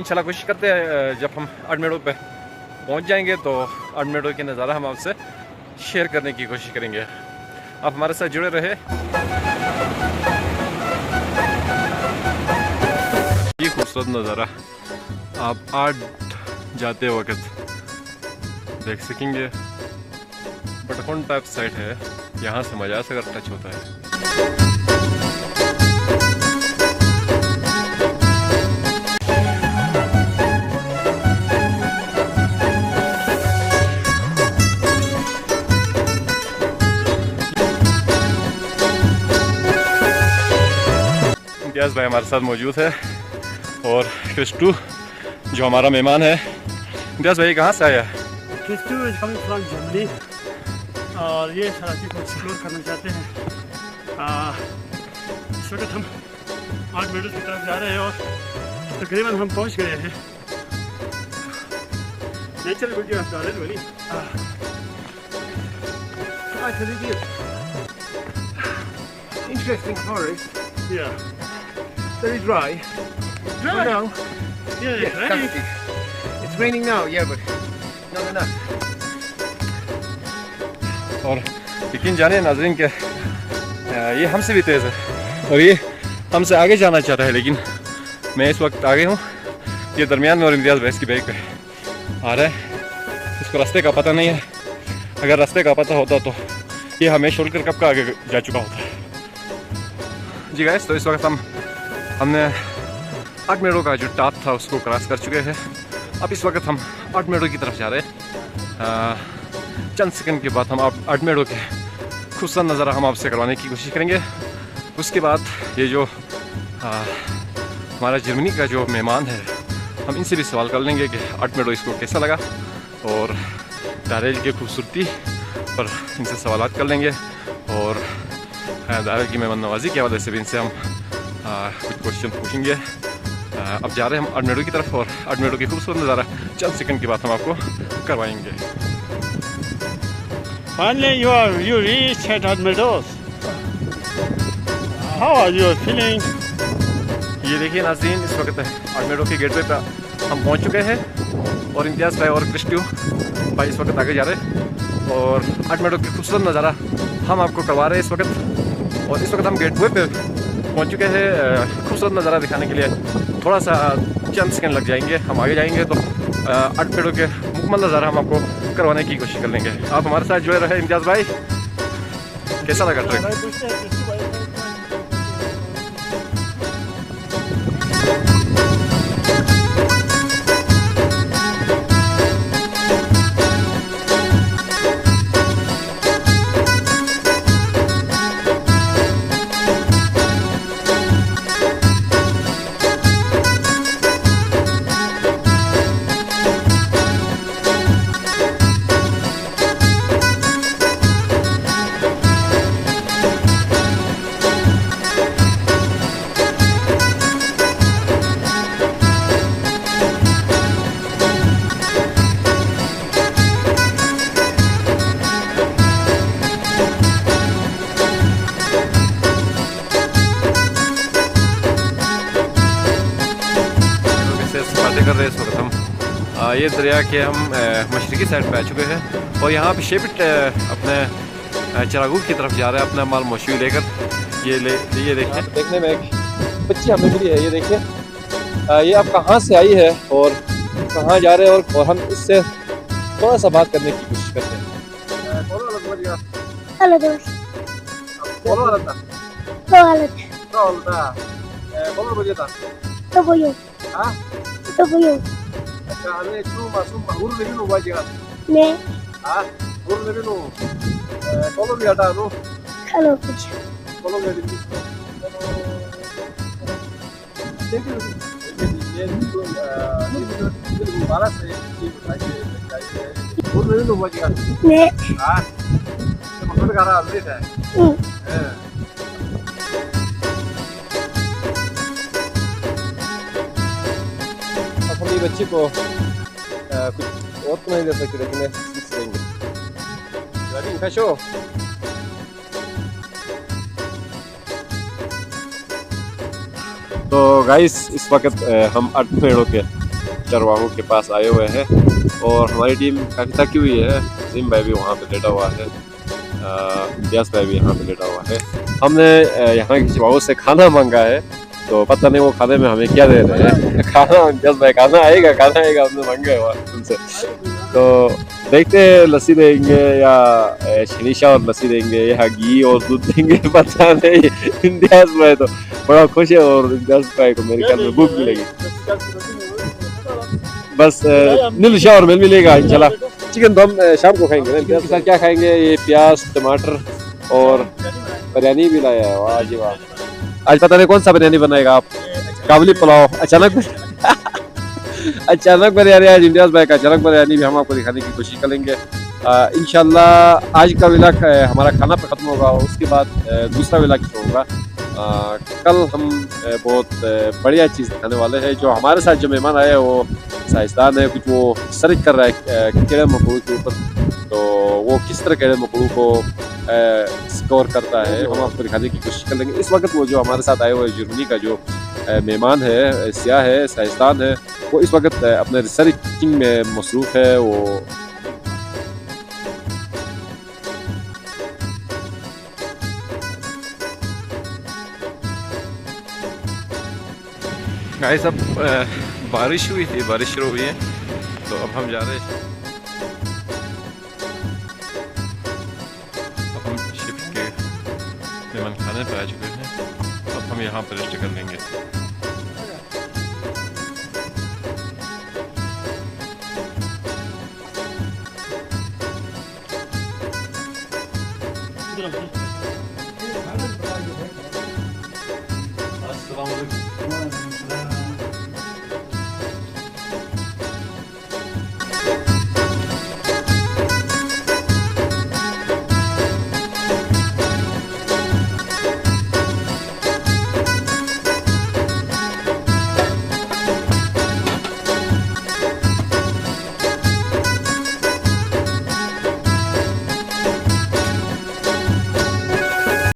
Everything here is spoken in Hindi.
इंशाल्लाह कोशिश करते हैं जब हम अडमेड़ो पे पहुंच जाएंगे तो अडमेड़ो के नज़ारा हम आपसे शेयर करने की कोशिश करेंगे। आप हमारे साथ जुड़े रहे। ये खूबसूरत नज़ारा आप आर्ट जाते वक्त देख सकेंगे। बटखोन टाइप साइड है, यहाँ से मजा से अगर टच होता है। इम्तियाज़ भाई हमारे साथ मौजूद है और क्रिस्टू जो हमारा मेहमान है। इम्तियाज़ भाई कहाँ से आया है? क्रिस्टू इज कमिंग फ्रॉम जर्मनी और ये सराची को एक्सप्लोर करना चाहते हैं। इस वक्त हम अडमेड़ो की तरफ जा रहे हैं और तकरीबन हम पहुंच गए हैं। नेचुरल वीडियो आप डालें वाली Interesting forest. या Very dry. Dry? For now. Yeah, Yes, ready? It's raining now, yeah, but not enough. और यकीन जानिए नाज़रीन के ये हमसे भी तेज़ है और ये हमसे आगे जाना चाहता है, लेकिन मैं इस वक्त आगे हूँ। ये दरमियान में और इम्तियाज़ भाई इसकी बाइक पे आ रहा है। इसको रास्ते का पता नहीं है। अगर रास्ते का पता होता तो ये हमें छोड़कर कब का आगे जा चुका होता है। जी गाइस, तो इस वक्त हमने अडमेड़ो का जो टॉप था उसको क्रॉस कर चुके हैं। अब इस वक्त हम अडमेड़ो की तरफ जा रहे हैं। चंद सेकंड के बाद हम अडमेड़ो के खूबसूरत नज़ारा हम आपसे करवाने की कोशिश करेंगे। उसके बाद ये जो हमारा जर्मनी का जो मेहमान है, हम इनसे भी सवाल कर लेंगे कि अडमेड़ो इसको कैसा लगा और दारेल की खूबसूरती पर इनसे सवालात कर लेंगे और दारेल की मेहमान नवाजी के हवाले से भी इनसे हम कुछ क्वेश्चन पूछेंगे। अब जा रहे हैं हम अडमेड़ो की तरफ और अडमेड़ो की खूबसूरत नज़ारा चंद सेकंड के बाद हम आपको करवाएंगे। Finally, you reached at Admedos. How are you feeling? ये देखिए नाज़रीन, इस वक्त अडमेड़ो के गेटवे पे हम पहुंच चुके हैं और इम्तियाज़ भाई और क्रिस्टू भाई इस वक्त आगे जा रहे हैं और अडमेड़ो की खूबसूरत नज़ारा हम आपको करवा रहे हैं इस वक्त। और इस वक्त हम गेटवे पे पहुंच चुके हैं। खूबसूरत नज़ारा दिखाने के लिए थोड़ा सा चंद सेकंड लग जाएंगे। हम आगे जाएंगे तो अडमेड़ो के मुकम्मल नज़ारा हम आपको करवाने की कोशिश कर लेंगे। आप हमारे साथ जुड़े रहे। इम्तियाज़ भाई कैसा लगा ट्रिप? कर रहे हैं इस वक्त हम ये दरिया के हम मशरकी साइड पे आ चुके हैं और यहाँ पे शेपिट अपने चरागू की तरफ जा रहे हैं अपना माल मशहूर लेकर। ये देखिए, देखने में एक बच्ची हमें मिली है। ये देखिए, ये आप कहाँ से आई है और कहाँ जा रहे हैं और हम इससे थोड़ा सा बात करने की कोशिश करते हैं। Halo terus. Toboyo. Hah? Toboyo. Kali itu masuk mahur lagi nu wajah. Ne. Hah? Mahur lagi nu. Kalau biar dah nu. Halo kuch. Kalau biar ini. Jadi ये बाला से mahur lagi nu wajah. Ne. Hah? Mahur करा अलग है। अपनी बच्ची को कुछ और तो नहीं दे सकते, लेकिन सीख लेंगे। तो गाइस, इस वक्त हम अडमेड़ो के चरवाहों के पास आए हुए हैं और हमारी टीम काफ़ी थकी हुई है। अजीम भाई भी वहाँ पे लेटा हुआ है, इम्तियाज़ भाई भी यहाँ पे लेटा हुआ है। हमने यहाँ के चरवाहों से खाना मांगा है, तो पता नहीं वो खाने में हमें क्या दे रहे हैं। खाना इम्तियाज़ भाई खाना आएगा हमने मांगा हुआ उनसे। तो देखते हैं लस्सी देंगे या शनीशा और लस्सी देंगे या घी और दूध देंगे, पता नहीं। इम्तियाज़ भाई तो बड़ा खुश है और इम्तियाज़ भाई को मेरे ख्याल में भूख भी लगी। बस नीलशा और मिल मिलेगा इंशाल्लाह। चिकन तो हम शाम को खाएंगे ना। इम्तियाज़ के साथ क्या खाएंगे? ये प्याज टमाटर और बिरयानी भी लाया है। वाह जी वाह। आज पता नहीं कौन सा बिरयानी बनाएगा आप? काबुली पुलाव। अचानक बिरयानी। आज इम्तियाज़ भाई का अचानक बिरयानी भी हम आपको दिखाने की कोशिश करेंगे इंशाल्लाह। आज का व्लॉग हमारा खाना पे ख़त्म होगा, उसके बाद दूसरा व्लॉग शुरू होगा। कल हम बहुत बढ़िया चीज़ दिखाने वाले हैं। जो हमारे साथ जो मेहमान आए हैं वो साइंसदान है, कुछ वो सर्च कर रहा है कीड़े मकोड़ों के ऊपर, तो वो किस तरह कीड़े मकोड़ों को स्कोर करता है हम आपको दिखाने की कोशिश करेंगे। इस वक्त वो जो हमारे साथ आए हुए जर्मनी का जो मेहमान है, सियाह है, साइंसदान है, वो इस वक्त अपने रिसर्चिंग में मसरूफ़ है। वो गाइस अब बारिश हुई थी, बारिश शुरू हुई है, तो अब हम जा रहे हैं। अब हम शिप के मेहमान खाने पे आ चुके हैं, अब हम यहाँ पर रेस्ट कर लेंगे। अस्सलाम वालेकुम।